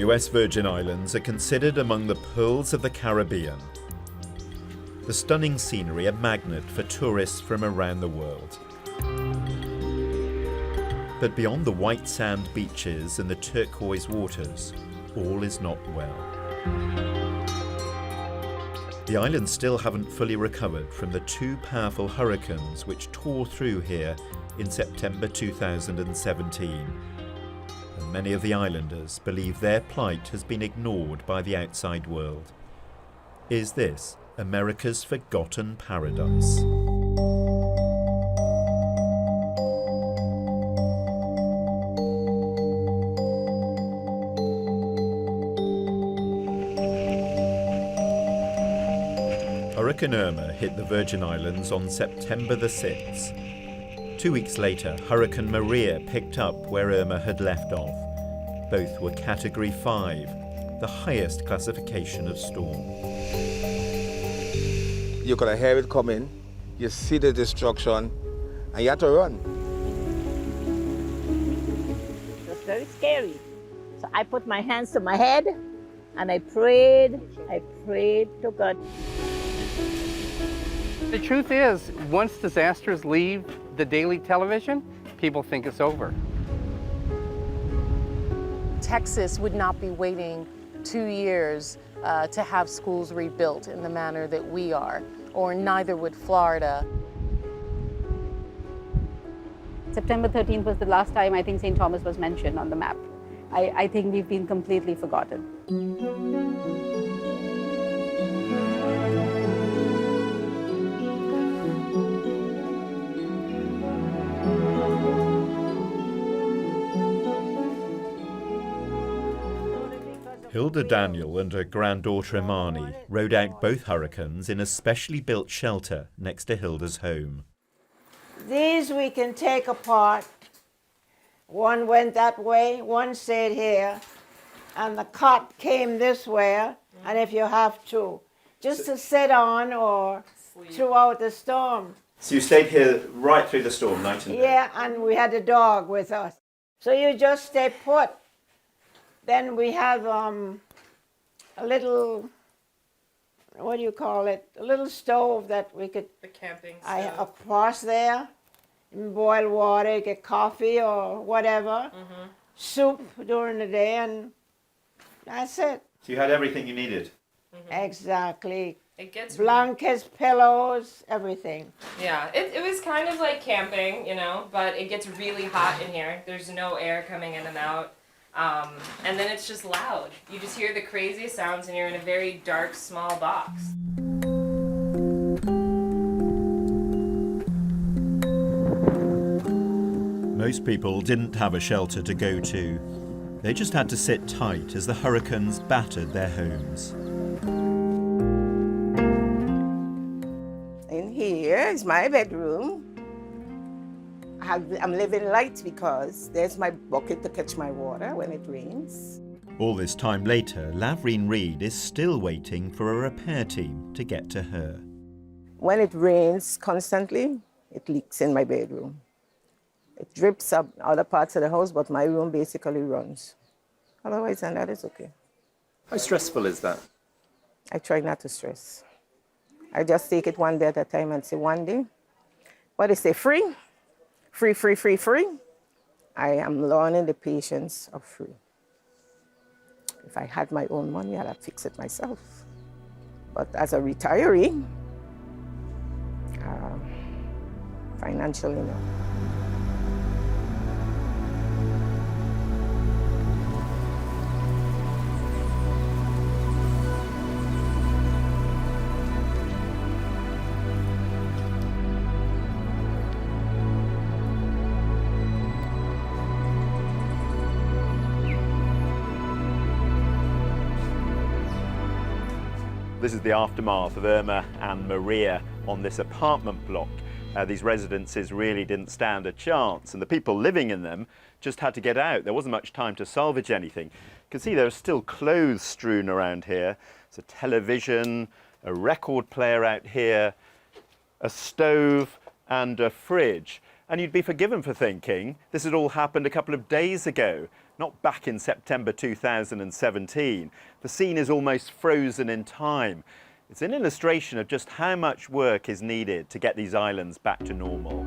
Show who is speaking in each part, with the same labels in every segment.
Speaker 1: US Virgin Islands are considered among the pearls of the Caribbean. The stunning scenery a magnet for tourists from around the world. But beyond the white sand beaches and the turquoise waters, all is not well. The islands still haven't fully recovered from the two powerful hurricanes which tore through here in September 2017. And many of the islanders believe their plight has been ignored by the outside world. Is this America's forgotten paradise? Hurricane Irma hit the Virgin Islands on September the 6th. 2 weeks later, Hurricane Maria picked up where Irma had left off. Both were Category 5, the highest classification of storm.
Speaker 2: You could hear it coming, you see the destruction, and you had to run.
Speaker 3: It was very scary. So I put my hands to my head and I prayed to God.
Speaker 4: The truth is, once disasters leave the daily television, people think it's over.
Speaker 5: Texas would not be waiting 2 years to have schools rebuilt in the manner that we are, or neither would Florida.
Speaker 6: September 13th was the last time I think St. Thomas was mentioned on the map. I think we've been completely forgotten.
Speaker 1: Hilda Daniel and her granddaughter Imani rode out both hurricanes in a specially built shelter next to Hilda's home.
Speaker 3: These we can take apart. One went that way, one stayed here, and the cot came this way, and if you have to, just to sit on or throughout the storm.
Speaker 1: So you stayed here right through the storm, night and day?
Speaker 3: Yeah, and we had a dog with us. So you just stay put. Then we have a little, what do you call it? A little stove that we could,
Speaker 7: The camping stove.
Speaker 3: across there, and boil water, get coffee or whatever, soup during the day, and that's it.
Speaker 1: So you had everything you needed?
Speaker 3: Exactly.
Speaker 7: It gets
Speaker 3: Blankets, pillows, everything.
Speaker 7: Yeah, it was kind of like camping, you know, but it gets really hot in here. There's no air coming in and out. And then it's just loud. You just hear the craziest sounds and you're in a very dark, small box.
Speaker 1: Most people didn't have a shelter to go to. They just had to sit tight as the hurricanes battered their homes.
Speaker 8: In here is my bedroom. I'm living light because there's my bucket to catch my water when it rains.
Speaker 1: All this time later, Lavreen Reed is still waiting for a repair team to get to her.
Speaker 8: When it rains constantly, it leaks in my bedroom. It drips up other parts of the house, but my room basically runs. Otherwise than that, it's okay.
Speaker 1: How stressful is that?
Speaker 8: I try not to stress. I just take it one day at a time and say one day. But they say free. Free, free, free, free. I am learning the patience of free. If I had my own money, I'd have fixed it myself. But as a retiree, financially, no.
Speaker 1: This is the aftermath of Irma and Maria on this apartment block. These residences really didn't stand a chance, and the people living in them just had to get out. There wasn't much time to salvage anything. You can see there are still clothes strewn around here. There's a television, a record player out here, a stove and a fridge. And you'd be forgiven for thinking this had all happened a couple of days ago. not back in September 2017. The scene is almost frozen in time. It's an illustration of just how much work is needed to get these islands back to normal.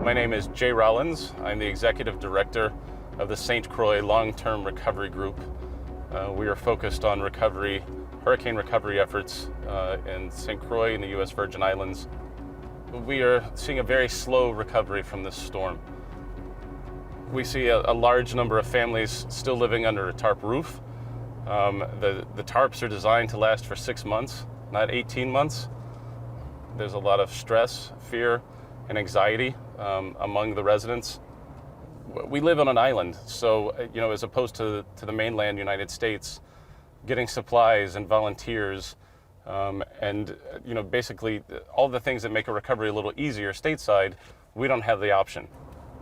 Speaker 9: My name is Jay Rollins. I'm the Executive Director of the St. Croix Long-Term Recovery Group. We are focused on hurricane recovery efforts in St. Croix in the U.S. Virgin Islands. We are seeing a very slow recovery from this storm. We see a large number of families still living under a tarp roof. The tarps are designed to last for 6 months, not 18 months. There's a lot of stress, fear, and anxiety among the residents. We live on an island, so as opposed to the mainland United States, getting supplies and volunteers and basically all the things that make a recovery a little easier stateside, we don't have the option.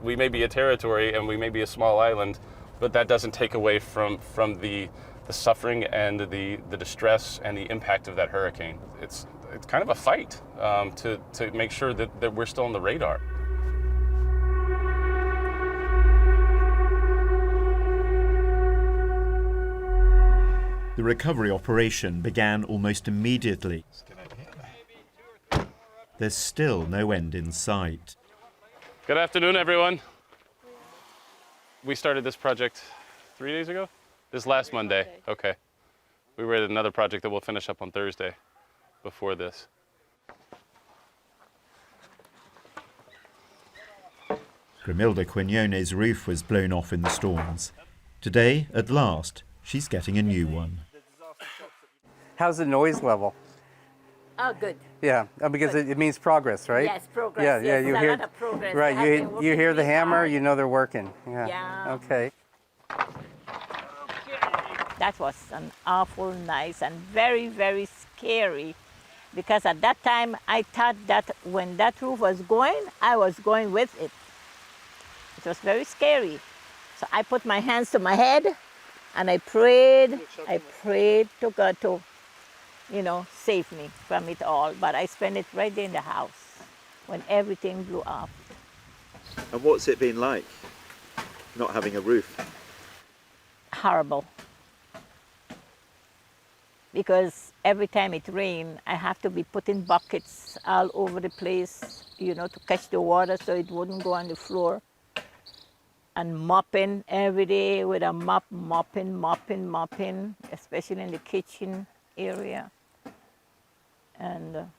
Speaker 9: We may be a territory and we may be a small island, but that doesn't take away from the suffering and the distress and the impact of that hurricane. It's kind of a fight to make sure that we're still on the radar.
Speaker 1: The recovery operation began almost immediately. There's still no end in sight.
Speaker 9: Good afternoon, everyone. We started this project 3 days ago? This last Monday. Okay. We were at another project that we'll finish up on Thursday before this.
Speaker 1: Grimilda Quinones' roof was blown off in the storms. Today, at last, she's getting a new one.
Speaker 4: How's the noise level?
Speaker 10: Oh, good.
Speaker 4: Yeah, because it means progress, right?
Speaker 10: Yes, progress.
Speaker 4: Yeah,
Speaker 10: yes,
Speaker 4: you
Speaker 10: a
Speaker 4: hear,
Speaker 10: lot of progress.
Speaker 4: right?
Speaker 10: They have been
Speaker 4: You hear
Speaker 10: working
Speaker 4: the
Speaker 10: really
Speaker 4: hammer,
Speaker 10: hard.
Speaker 4: you know they're working. Yeah.
Speaker 10: Yeah.
Speaker 4: Okay.
Speaker 10: That was an awful nice and very, very scary, because at that time I thought that when that roof was going, I was going with it. It was very scary. So I put my hands to my head and I prayed to God to, save me from it all. But I spent it right there in the house when everything blew up.
Speaker 1: And what's it been like, not having a roof?
Speaker 10: Horrible. Because every time it rains, I have to be putting buckets all over the place, to catch the water so it wouldn't go on the floor. And mopping every day with a mop, mopping, especially in the kitchen area. And,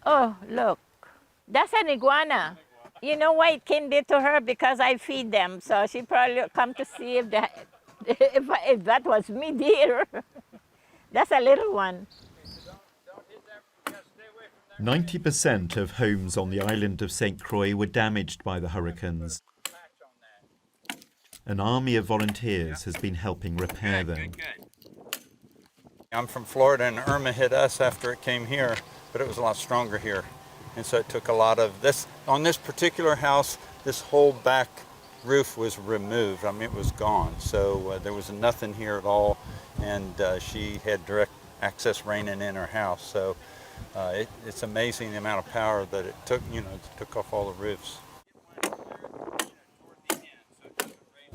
Speaker 10: oh, look, that's an iguana. You know why it came there to her? Because I feed them, so she probably come to see if that was me there. That's a little one.
Speaker 1: 90% of homes on the island of St. Croix were damaged by the hurricanes. An army of volunteers has been helping repair them.
Speaker 11: I'm from Florida, and Irma hit us after it came here, but it was a lot stronger here. And so it took a lot of this. On this particular house, this whole back roof was removed. I mean, it was gone. So there was nothing here at all, and she had direct access raining in her house. So it's amazing the amount of power that it took, took off all the roofs.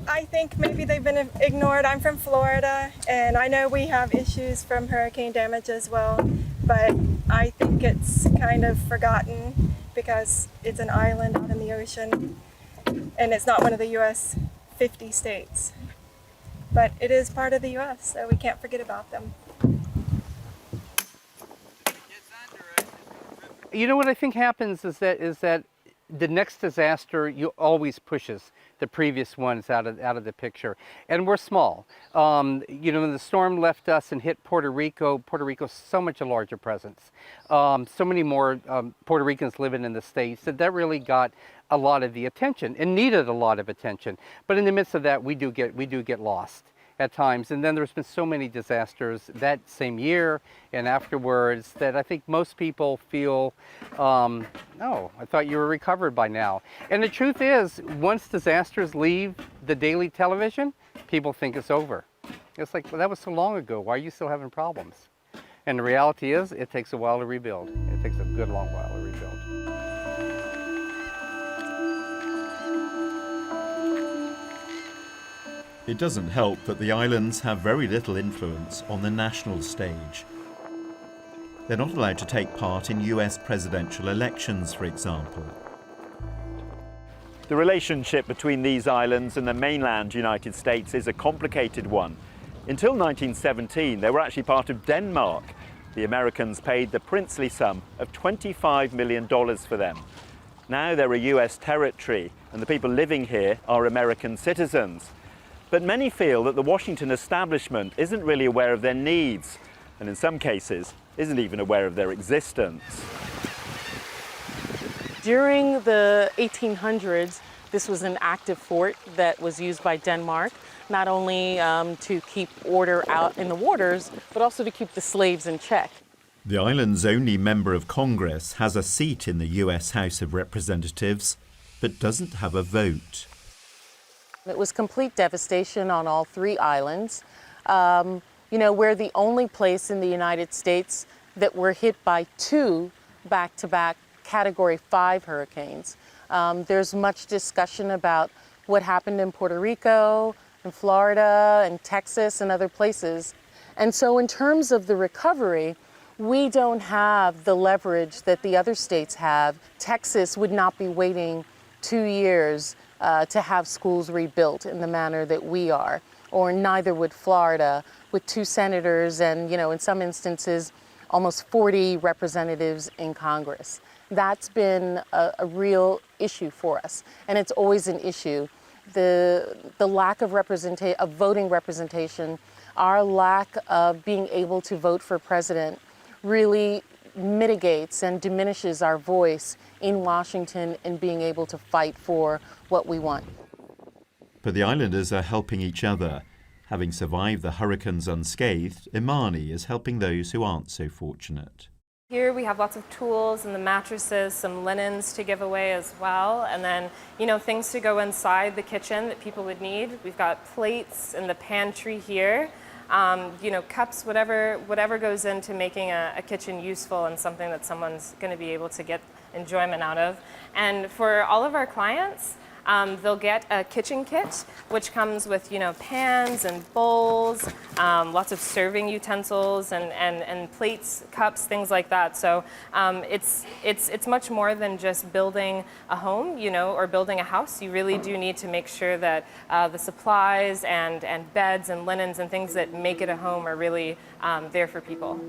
Speaker 12: I think maybe they've been ignored. I'm from Florida, and I know we have issues from hurricane damage as well, but I think it's kind of forgotten because it's an island out in the ocean, and it's not one of the U.S. 50 states. But it is part of the U.S., so we can't forget about them.
Speaker 4: You know what I think happens is that the next disaster always pushes the previous ones out of the picture, and we're small. When the storm left us and hit Puerto Rico's so much a larger presence. So many more Puerto Ricans living in the States that really got a lot of the attention and needed a lot of attention. But in the midst of that, we do get lost at times. And then there's been so many disasters that same year and afterwards that I think most people feel, oh, I thought you were recovered by now. And the truth is, once disasters leave the daily television, people think it's over. It's like, well, that was so long ago. Why are you still having problems? And the reality is, it takes a while to rebuild. It takes a good long while to rebuild.
Speaker 1: It doesn't help that the islands have very little influence on the national stage. They're not allowed to take part in US presidential elections, for example. The relationship between these islands and the mainland United States is a complicated one. Until 1917, they were actually part of Denmark. The Americans paid the princely sum of $25 million for them. Now they're a US territory, and the people living here are American citizens. But many feel that the Washington establishment isn't really aware of their needs, and in some cases, isn't even aware of their existence.
Speaker 5: During the 1800s, this was an active fort that was used by Denmark, not only to keep order out in the waters, but also to keep the slaves in check.
Speaker 1: The island's only member of Congress has a seat in the US House of Representatives, but doesn't have a vote.
Speaker 5: It was complete devastation on all three islands. You know, we're the only place in the United States that were hit by two back-to-back Category 5 hurricanes. There's much discussion about what happened in Puerto Rico, in Florida, and Texas, and other places. And so in terms of the recovery, we don't have the leverage that the other states have. Texas would not be waiting 2 years to have schools rebuilt in the manner that we are, or neither would Florida, with 2 senators and, you know, in some instances, almost 40 representatives in Congress. That's been a real issue for us, and it's always an issue. The lack of voting representation, our lack of being able to vote for president really mitigates and diminishes our voice in Washington in being able to fight for what we want.
Speaker 1: But the islanders are helping each other. Having survived the hurricanes unscathed, Imani is helping those who aren't so fortunate.
Speaker 7: Here we have lots of tools and the mattresses, some linens to give away as well, and then, you know, things to go inside the kitchen that people would need. We've got plates in the pantry here, you know, cups, whatever goes into making a kitchen useful and something that someone's going to be able to get enjoyment out of. And for all of our clients, they'll get a kitchen kit, which comes with, you know, pans and bowls, lots of serving utensils and plates, cups, things like that. So it's much more than just building a home, you know, or building a house. You really do need to make sure that the supplies and beds and linens and things that make it a home are really there for people.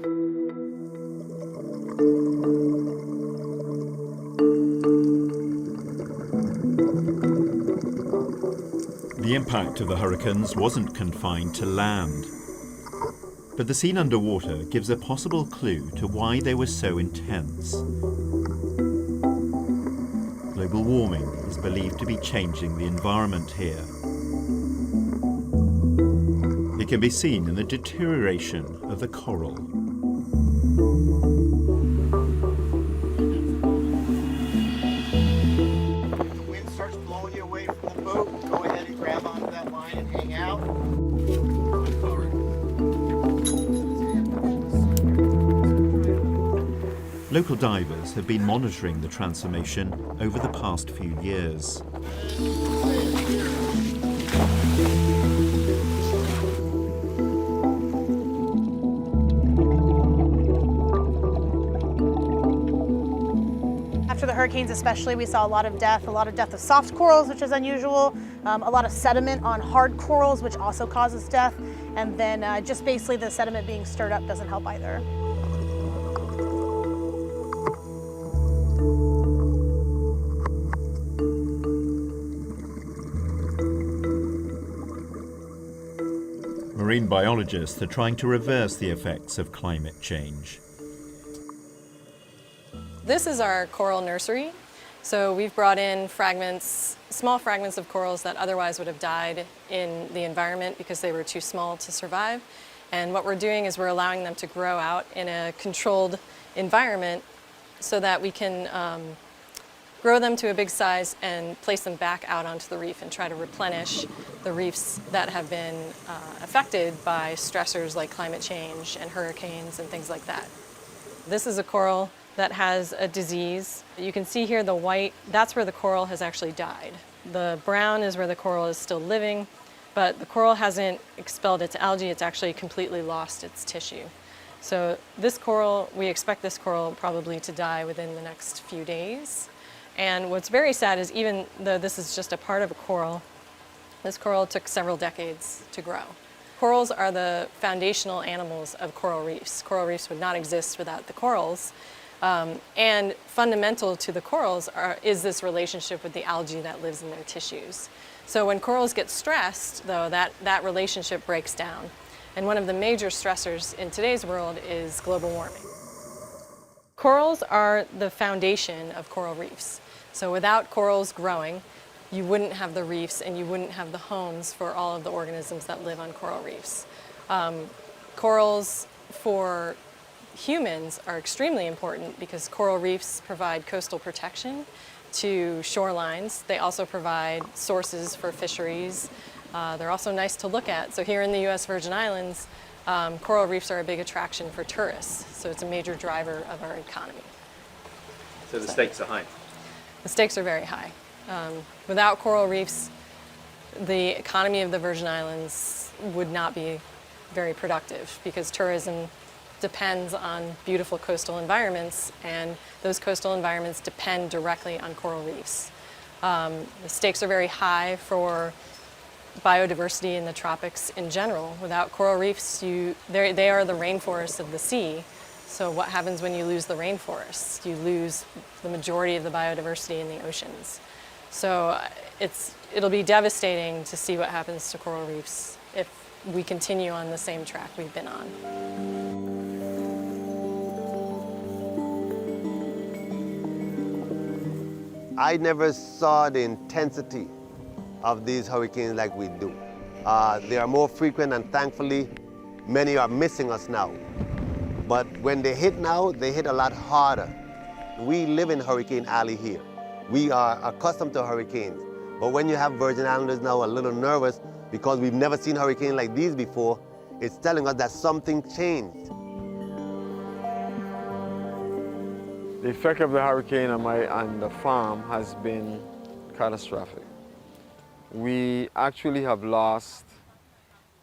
Speaker 1: The impact of the hurricanes wasn't confined to land, but the scene underwater gives a possible clue to why they were so intense. Global warming is believed to be changing the environment here. It can be seen in the deterioration of the coral. Local divers have been monitoring the transformation over the past few years.
Speaker 13: After the hurricanes especially, we saw a lot of death of soft corals, which is unusual, a lot of sediment on hard corals, which also causes death, and then just basically the sediment being stirred up doesn't help either.
Speaker 1: Marine biologists are trying to reverse the effects of climate change.
Speaker 14: This is our coral nursery. So we've brought in fragments, small fragments of corals that otherwise would have died in the environment because they were too small to survive. And what we're doing is we're allowing them to grow out in a controlled environment so that we can grow them to a big size, and place them back out onto the reef and try to replenish the reefs that have been affected by stressors like climate change and hurricanes and things like that. This is a coral that has a disease. You can see here the white, that's where the coral has actually died. The brown is where the coral is still living, but the coral hasn't expelled its algae, it's actually completely lost its tissue. So this coral, we expect this coral probably to die within the next few days. And what's very sad is even though this is just a part of a coral, this coral took several decades to grow. Corals are the foundational animals of coral reefs. Coral reefs would not exist without the corals. And fundamental to the corals is this relationship with the algae that lives in their tissues. So when corals get stressed, though, that relationship breaks down. And one of the major stressors in today's world is global warming. Corals are the foundation of coral reefs. So without corals growing, you wouldn't have the reefs and you wouldn't have the homes for all of the organisms that live on coral reefs. Corals for humans are extremely important because coral reefs provide coastal protection to shorelines. They also provide sources for fisheries. They're also nice to look at. So here in the U.S. Virgin Islands, coral reefs are a big attraction for tourists. So it's a major driver of our economy.
Speaker 1: So the stakes are high.
Speaker 14: The stakes are very high. Without coral reefs, the economy of the Virgin Islands would not be very productive because tourism depends on beautiful coastal environments, and those coastal environments depend directly on coral reefs. The stakes are very high for biodiversity in the tropics in general. Without coral reefs, they are the rainforests of the sea. So what happens when you lose the rainforests? You lose the majority of the biodiversity in the oceans. So it'll be devastating to see what happens to coral reefs if we continue on the same track we've been on.
Speaker 15: I never saw the intensity of these hurricanes like we do. They are more frequent, and thankfully, many are missing us now. But when they hit now, they hit a lot harder. We live in Hurricane Alley here. We are accustomed to hurricanes. But when you have Virgin Islanders now a little nervous because we've never seen hurricanes like these before, it's telling us that something changed.
Speaker 2: The effect of the hurricane on the farm has been catastrophic. We actually have lost,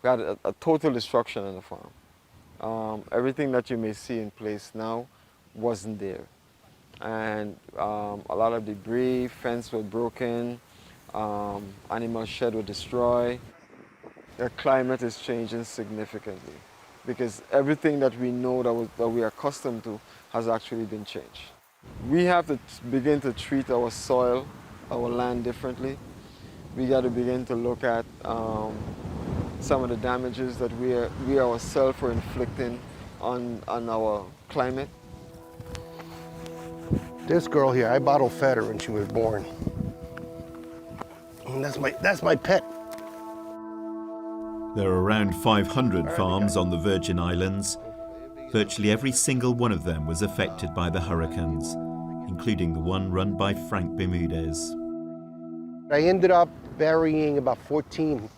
Speaker 2: we had a total destruction on the farm. Everything that you may see in place now wasn't there. And a lot of debris, fence were broken, animal shed were destroyed. The climate is changing significantly because everything that we know that we are accustomed to has actually been changed. We have to begin to treat our soil, our land differently. We got to begin to look at some of the damages that we ourselves are inflicting on our climate.
Speaker 16: This girl here, I bottle fed her when she was born. And that's my pet.
Speaker 17: There are around 500 farms on the Virgin Islands. Virtually every single one of them was affected by the hurricanes, including the one run by Frank Bermudez.
Speaker 16: I ended up burying about 14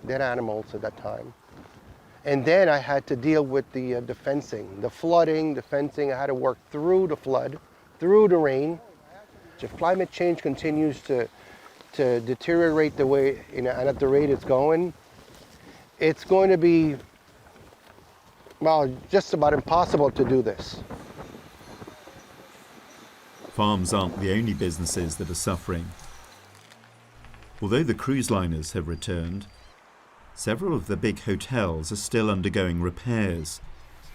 Speaker 16: dead animals at that time. And then I had to deal with the fencing, the flooding, the fencing. I had to work through the flood, through the rain. If climate change continues to deteriorate the way, and at the rate it's going to be, well, just about impossible to do this.
Speaker 17: Farms aren't the only businesses that are suffering. Although the cruise liners have returned, several of the big hotels are still undergoing repairs,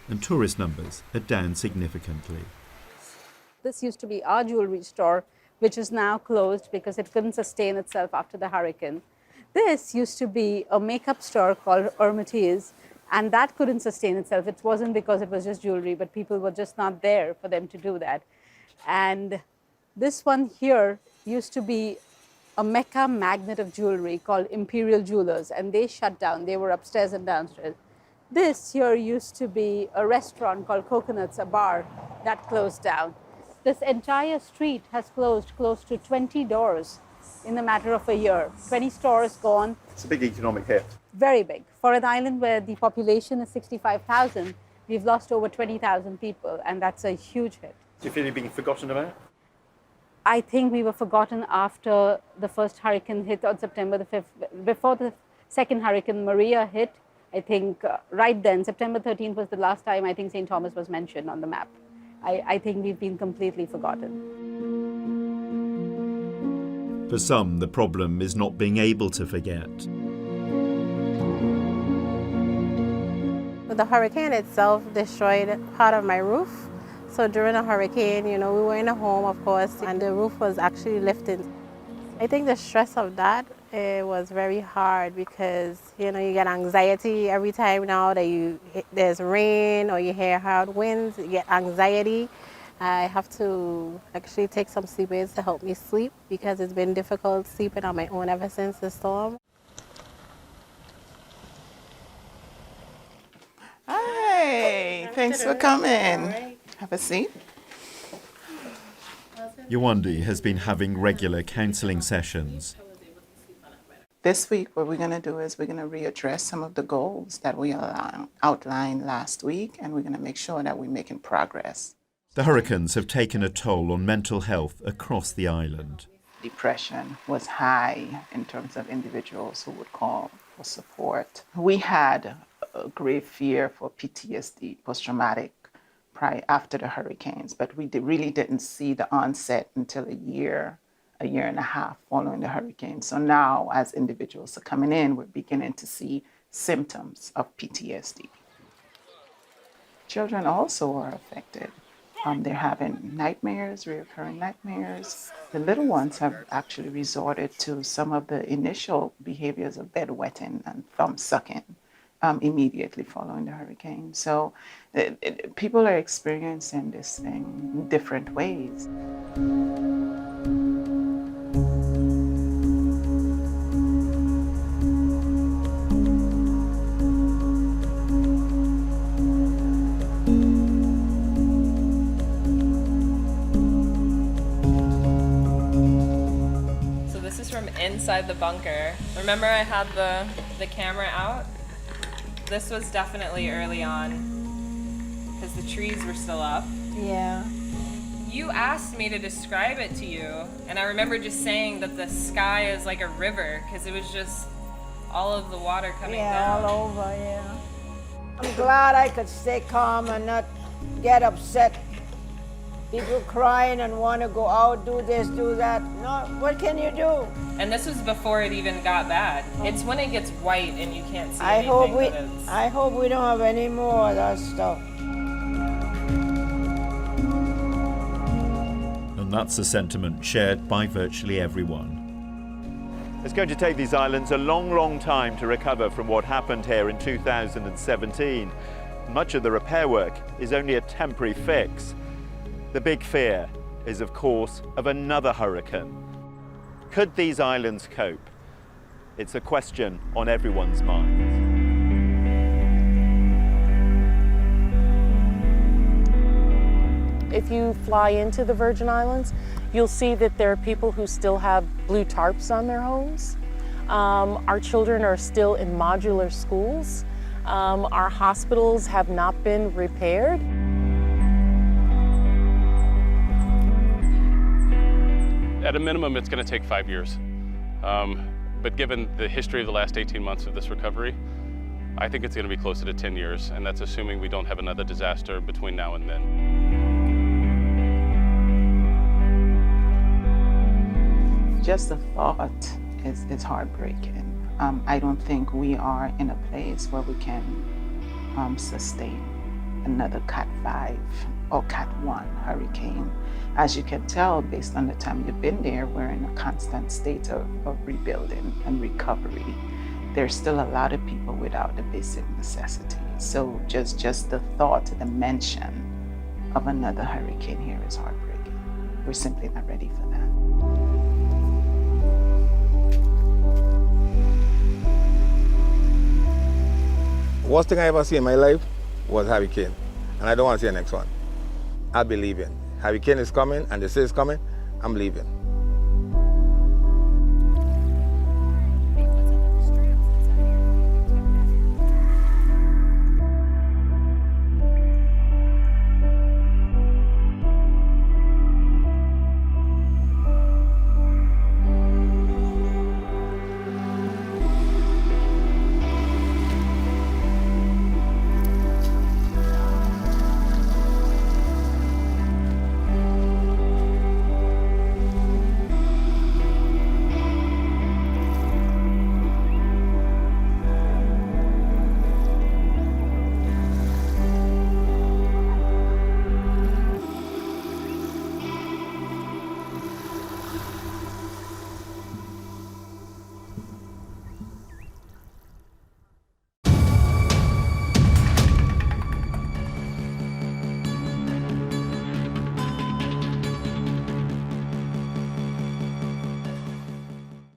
Speaker 17: and tourist numbers are down significantly.
Speaker 6: This used to be our jewelry store, which is now closed because it couldn't sustain itself after the hurricane. This used to be a makeup store called Hermitage, and that couldn't sustain itself. It wasn't because it was just jewelry, but people were just not there for them to do that. And this one here used to be a Mecca magnet of jewelry called Imperial Jewelers, and they shut down. They were upstairs and downstairs. This here used to be a restaurant called Coconuts, a bar that closed down. This entire street has closed close to 20 doors in the matter of a year. 20 stores gone.
Speaker 1: It's a big economic hit.
Speaker 6: Very big. For an island where the population is 65,000, we've lost over 20,000 people, and that's a huge hit.
Speaker 1: Do you feel you're being forgotten about?
Speaker 6: I think we were forgotten after the first hurricane hit on September the 5th. Before the second hurricane, Maria, hit, I think right then, September 13th was the last time I think St. Thomas was mentioned on the map. I think we've been completely forgotten.
Speaker 17: For some, the problem is not being able to forget.
Speaker 18: The hurricane itself destroyed part of my roof. So during a hurricane, we were in a home, of course, and the roof was actually lifted. I think the stress of that was very hard because, you get anxiety every time now that there's rain or you hear hard winds, you get anxiety. I have to actually take some sleep aids to help me sleep because it's been difficult sleeping on my own ever since the storm.
Speaker 19: Hi, thanks for coming. Have a seat.
Speaker 17: Yewande has been having regular counselling sessions.
Speaker 19: This week, what we're going to do is we're going to readdress some of the goals that we outlined last week, and we're going to make sure that we're making progress.
Speaker 17: The hurricanes have taken a toll on mental health across the island.
Speaker 19: Depression was high in terms of individuals who would call for support. We had a grave fear for PTSD, post-traumatic, after the hurricanes, but we really didn't see the onset until a year and a half following the hurricane. So now, as individuals are coming in, we're beginning to see symptoms of PTSD. Children also are affected. They're having nightmares, recurring nightmares. The little ones have actually resorted to some of the initial behaviors of bedwetting and thumb sucking immediately following the hurricane. So people are experiencing this thing in different ways.
Speaker 7: So this is from inside the bunker. Remember I had the camera out? This was definitely early on because the trees were still up.
Speaker 10: Yeah.
Speaker 7: You asked me to describe it to you, and I remember just saying that the sky is like a river because it was just all of the water coming down.
Speaker 3: all over, yeah. I'm glad I could stay calm and not get upset. People crying and want to go out, do this, do that. No, what can you do?
Speaker 7: And this was before it even got bad. It's when it gets white and you can't see
Speaker 3: I
Speaker 7: anything.
Speaker 3: hope we don't have any more of that stuff.
Speaker 17: And that's a sentiment shared by virtually everyone.
Speaker 1: It's going to take these islands a long, long time to recover from what happened here in 2017. Much of the repair work is only a temporary fix. The big fear is, of course, of another hurricane. Could these islands cope? It's a question on everyone's mind.
Speaker 5: If you fly into the Virgin Islands, you'll see that there are people who still have blue tarps on their homes. Our children are still in modular schools. Our hospitals have not been repaired.
Speaker 9: At a minimum, it's going to take 5 years. But given the history of the last 18 months of this recovery, I think it's going to be closer to 10 years, and that's assuming we don't have another disaster between now and then.
Speaker 19: Just the thought is heartbreaking. I don't think we are in a place where we can sustain another Cat 5 or Cat 1 hurricane. As you can tell, based on the time you've been there, we're in a constant state of rebuilding and recovery. There's still a lot of people without the basic necessities. So just the thought, the mention of another hurricane here is heartbreaking. We're simply not ready for that.
Speaker 20: Worst thing I ever see in my life was a hurricane, and I don't want to see the next one. I'll be leaving. hurricane is coming and they say it's coming, I'm leaving.